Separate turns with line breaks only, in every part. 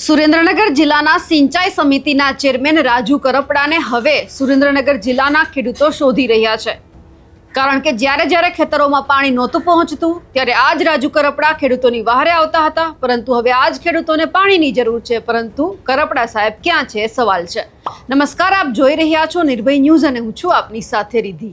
સુરેન્દ્રનગર જિલ્લાના સિંચાઈ સમિતિના ચેરમેન રાજુ કરપડાને હવે સુરેન્દ્રનગર જિલ્લાના ખેડૂતો શોધી રહ્યા છે, કારણ કે જ્યારે ખેતરોમાં પાણી નહોતું પહોંચતું ત્યારે આજ રાજુ કરપડા ખેડૂતોની વહારે આવતા હતા, પરંતુ હવે આજ ખેડૂતોને પાણીની જરૂર છે, પરંતુ કરપડા સાહેબ ક્યાં છે એ સવાલ છે। નમસ્કાર, આપ જોઈ રહ્યા છો નિર્ભય ન્યૂઝ અને હું છું આપની સાથે રિધિ।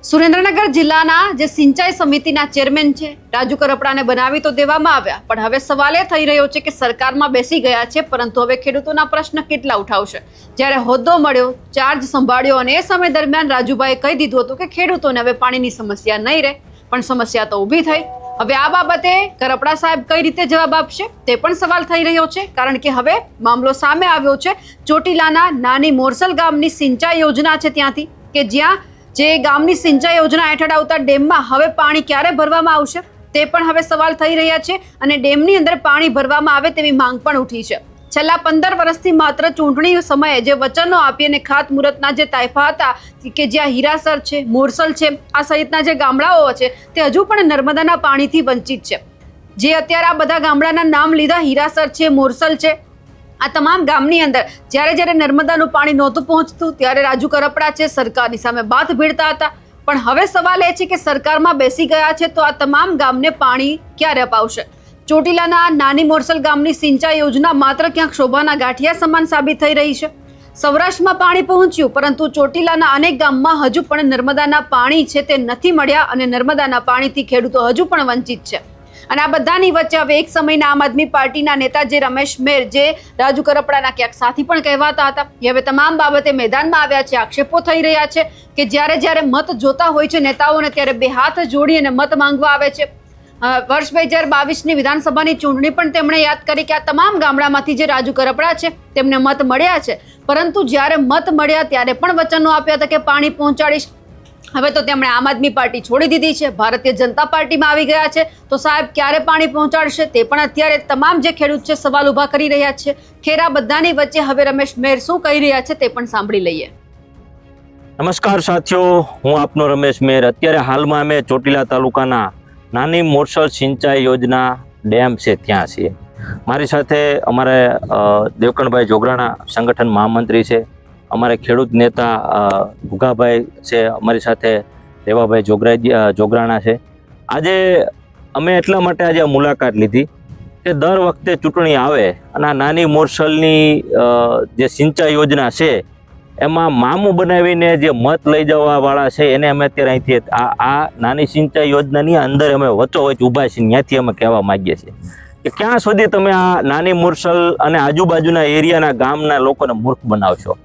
સુરેન્દ્રનગર જિલ્લાના જે સિંચાઈ સમિતિના ચેરમેન છે રાજુ કરપડાને બનાવી તો દેવામાં આવ્યા, પણ હવે સવાલ એ થઈ રહ્યો છે કે સરકારમાં બેસી ગયા છે, પરંતુ હવે ખેડૂતોના પ્રશ્ન કેટલા ઉઠાવશે। જ્યારે હોદ્દો મળ્યો, ચાર્જ સંભાળ્યો અને એ સમય દરમિયાન રાજુભાઈએ કહી દીધું હતું કે ખેડૂતોને હવે પાણીની સમસ્યા નહીં રહે, પણ સમસ્યા તો ઊભી થઈ। હવે આ બાબતે કરપડા સાહેબ કઈ રીતે જવાબ આપશે તે પણ સવાલ થઈ રહ્યો છે, કારણ કે હવે મામલો સામે આવ્યો છે ચોટીલાના નાની મોરસલ ગામની સિંચાઈ યોજના છે ત્યાંથી, કે જ્યાં જે ગામની સિંચાઈ યોજના હેઠળ આવતા ડેમમાં હવે પાણી ક્યારે ભરવામાં આવશે તે પણ હવે સવાલ થઈ રહ્યા છે, અને ડેમની અંદર પાણી ભરવામાં આવે તેવી માંગ પણ ઉઠી છે। છેલ્લા 15 વર્ષથી માત્ર ચૂંટણી સમયે જે વચનો આપી અને ખાતમુહૂર્તના જે તાઇફા હતા કે જ્યાં હીરાસર છે, મોરસલ છે, આ સહિતના જે ગામડાઓ છે તે હજુ પણ નર્મદાના પાણીથી વંચિત છે। જે અત્યારે આ બધા ગામડાના નામ લીધા, હીરાસર છે, મોરસલ છે, આ તમામ ગામની અંદર જ્યારે નર્મદાનું પાણી નહોતું પહોંચતું ત્યારે રાજુ કરપડા છે સરકારની સામે બાથ ભીડતા હતા, પણ હવે સવાલ એ છે કે સરકારમાં બેસી ગયા છે તો આ તમામ ગામને પાણી ક્યારે અપાવશે। ચોટીલાના નાની મોરસલ ગામની સિંચાઈ યોજના માત્ર ક્યાંક શોભાના ગાંઠિયા સમાન સાબિત થઈ રહી છે। સૌરાષ્ટ્રમાં પાણી પહોંચ્યું, પરંતુ ચોટીલાના અનેક ગામમાં હજુ પણ નર્મદાના પાણી છે તે નથી મળ્યા, અને નર્મદાના પાણીથી ખેડૂતો હજુ પણ વંચિત છે। અને આ બધાની વચ્ચે હવે એક સમયના આમ આદમી પાર્ટીના નેતા જે રમેશ મેર, જે રાજુ કરપડાના ક્યાંક સાથી પણ કહેવાતા હતા, એ હવે તમામ બાબતે મેદાનમાં આવ્યા છે। આક્ષેપો થઈ રહ્યા છે કે જ્યારે મત જોતા હોય છે નેતાઓને ત્યારે બે હાથ જોડી અને મત માંગવા આવે છે। વર્ષ 2022ની વિધાનસભાની ચૂંટણી પણ તેમણે યાદ કરી કે આ તમામ ગામડામાંથી જે રાજુ કરપડા છે તેમને મત મળ્યા છે, પરંતુ જ્યારે મત મળ્યા ત્યારે પણ વચનો આપ્યા હતા કે પાણી પહોંચાડીશ। હવે તો તેમણે આમ આદમી પાર્ટી છોડી દીધી છે, ભારતીય જનતા પાર્ટીમાં આવી ગયા છે, તો સાહેબ ક્યારે પાણી પહોંચાડશે તે પણ અત્યારે તમામ જે ખેડૂત છે સવાલ ઊભા કરી રહ્યા છે। ખેર આ બધાની વચ્ચે હવે રમેશ મેર શું કહી રહ્યા છે તે પણ સાંભળી લઈએ।
નમસ્કાર સાથીઓ, હું આપનો રમેશ મેર। અત્યારે હાલમાં અમે ચોટીલા તાલુકાના નાની મોરસલ સિંચાઈ યોજના ડેમ છે ત્યાં છીએ। મારી સાથે અમારે દેવકણભાઈ જોગરાણા સંગઠન મહામંત્રી છે, અમારે ખેડૂત નેતા ભુગાભાઈ છે, અમારી સાથે રેવાભાઈ જોગરાણા છે। આજે અમે એટલા માટે આજે મુલાકાત લીધી કે દર વખતે ચૂંટણી આવે અને આ નાની મોરસલની જે સિંચાઈ યોજના છે એમાં મામું બનાવીને જે મત લઈ જવાવાળા છે એને અમે અત્યારે અહીંથી આ નાની સિંચાઈ યોજનાની અંદર અમે વચ્ચોવચ્ચ ઊભા છીએ, ત્યાંથી અમે કહેવા માગીએ છીએ કે ક્યાં સુધી તમે આ નાની મોરસલ અને આજુબાજુના એરિયાના ગામના લોકોને મૂર્ખ બનાવશો।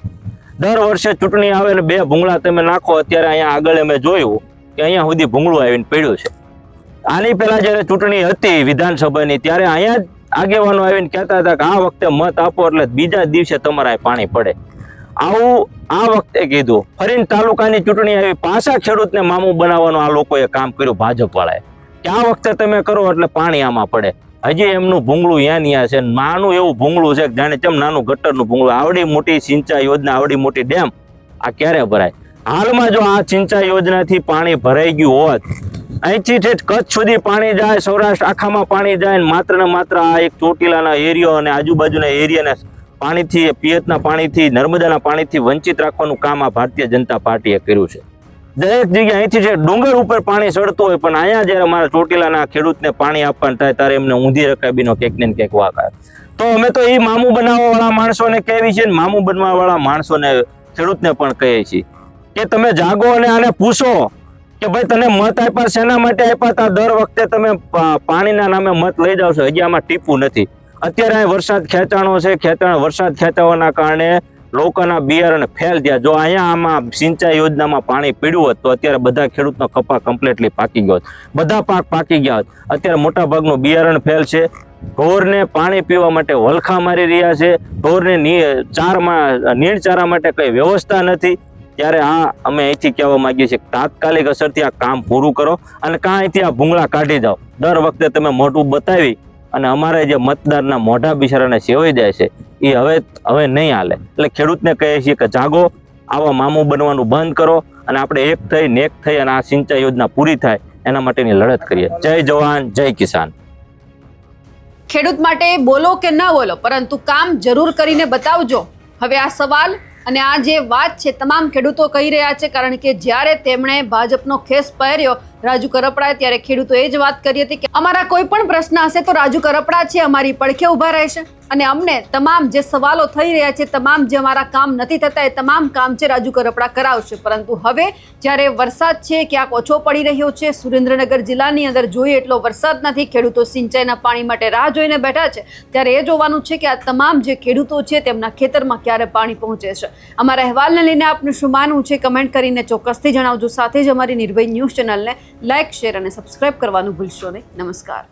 દર વર્ષે ચૂંટણી આવે ને બે ભૂંગળા તમે નાખો। અત્યારે અહીંયા આગળ અમે જોયું કે અહીંયા સુધી ભૂંગળું આવીને પડ્યું છે। આની પહેલા જ્યારે ચૂંટણી હતી વિધાનસભાની ત્યારે અહીંયા જ આગેવાનો આવીને કહેતા હતા કે આ વખતે મત આપો એટલે બીજા દિવસે તમારા પાણી પડે। આવું આ વખતે કીધું, ફરીને તાલુકાની ચૂંટણી આવી, પાછા ખેડૂતને મામું બનાવવાનું આ લોકોએ કામ કર્યું ભાજપવાળાએ કે આ વખતે તમે કરો એટલે પાણી આમાં પડે। હજી એમનું ભૂંગળું યાં છે, નાનું એવું ભૂંગળું છે જાણે કેમ નાનું ગટરનું ભૂંગળું। આવડી મોટી સિંચાઈ યોજના, આવડી મોટી ડેમ, આ ક્યારે ભરાય? હાલમાં જો આ સિંચાઈ યોજનાથી પાણી ભરાઈ ગયું હોત, અહીંથી ઠેઠ કચ્છ સુધી પાણી જાય, સૌરાષ્ટ્ર આખામાં પાણી જાય, માત્ર ને માત્ર આ એક ચોટીલાના એરિયો અને આજુબાજુના એરિયાને પાણીથી, પિયતના પાણીથી, નર્મદાના પાણીથી વંચિત રાખવાનું કામ આ ભારતીય જનતા પાર્ટીએ કર્યું છે। દરેક જગ્યાએ અહીંથી જે ડુંગર ઉપર પાણી ચડતું હોય, પણ અહીંયા જ્યારે અમારા ચોટીલાના ખેડૂતને પાણી આપવાનું થાય ત્યારે એમને ઊંધી રકાબીનો ક્યાંક ને ક્યાંક વાંક આવે। તો અમે તો એ મામું બનાવવાવાળા માણસોને કહેવી છે, મામું બનવાવાળા માણસોને, ખેડૂતને પણ કહીએ છીએ કે તમે જાગો અને આને પૂછો કે ભાઈ તને મત આપ્યા શેના માટે આપ્યા હતા? દર વખતે તમે પાણીના નામે મત લઈ જાવ છો, હજી આમાં ટીપું નથી। અત્યારે અહીં વરસાદ ખેંચાણો છે, વરસાદ ખેંચાવાના કારણે લોકોના બિયારણ ફેલ થયા। જો અહીંયા આમાં સિંચાઈ યોજનામાં પાણી પીડ્યું હોત તો અત્યારે બધા ખેડૂતનો કપા કમ્પ્લીટલી પાકી ગયો હોત, બધા પાક પાકી ગયા હોત। અત્યારે મોટા ભાગનું બિયારણ ફેલ છે, ઢોરને પાણી પીવા માટે વલખા મારી રહ્યા છે, ઢોરને નીણ ચારા માટે કઈ વ્યવસ્થા નથી। ત્યારે અમે અહીંથી કહેવા માંગીએ છીએ તાત્કાલિક અસરથી આ કામ પૂરું કરો અને કાં અહીંથી આ ભૂંગળા કાઢી જાઓ। દર વખતે તમે મોઢું બતાવી અને અમારે જે મતદારના મોઢા બિચારાને સેવાઈ જાય છે એ હવે નહીં હાલે। એટલે ખેડૂતને કહીએ છીએ કે જાગો, આવા મામું બનવાનું બંધ કરો અને આપણે એક થઈ અને આ સિંચાઈ યોજના પૂરી થાય એના માટેની લડત કરીએ। જય જવાન, જય કિસાન।
ખેડૂત માટે બોલો કે ન બોલો, પરંતુ કામ જરૂર કરીને બતાવજો. હવે આ સવાલ અને આ જે વાત છે તમામ ખેડૂતો કહી રહ્યા છે, કારણ કે જ્યારે તેમણે ભાજપનો ખેસ પહેર્યો રાજુ કરપડાએ, ત્યારે ખેડૂતો એ જ વાત કરી હતી કે અમારા કોઈ પણ પ્રશ્ન હશે તો રાજુ કરપડા છે અમારી પડખે ઊભા રહેશે અને અમને તમામ જે સવાલો થઈ રહ્યા છે, તમામ જે અમારા કામ નથી થતા એ તમામ કામ છે રાજુ કરપડા કરાવશે. પરંતુ હવે જ્યારે વરસાદ છે ક્યાંક ઓછો પડી રહ્યો છે, સુરેન્દ્રનગર જિલ્લાની અંદર જોઈએ એટલો વરસાદ નથી, ખેડૂતો સિંચાઈના પાણી માટે રાહ જોઈને બેઠા છે, ત્યારે એ જોવાનું છે કે આ તમામ જે ખેડૂતો છે તેમના ખેતરમાં ક્યારે પાણી પહોંચે છે. અમારા અહેવાલને લઈને આપનું શું માનવું છે કમેન્ટ કરીને ચોક્કસથી જણાવજો. સાથે જ અમારી નિર્ભય ન્યૂઝ ચેનલને લાઇક, શેર અને સબસ્ક્રાઇબ કરવાનું ભૂલશો નહીં. નમસ્કાર.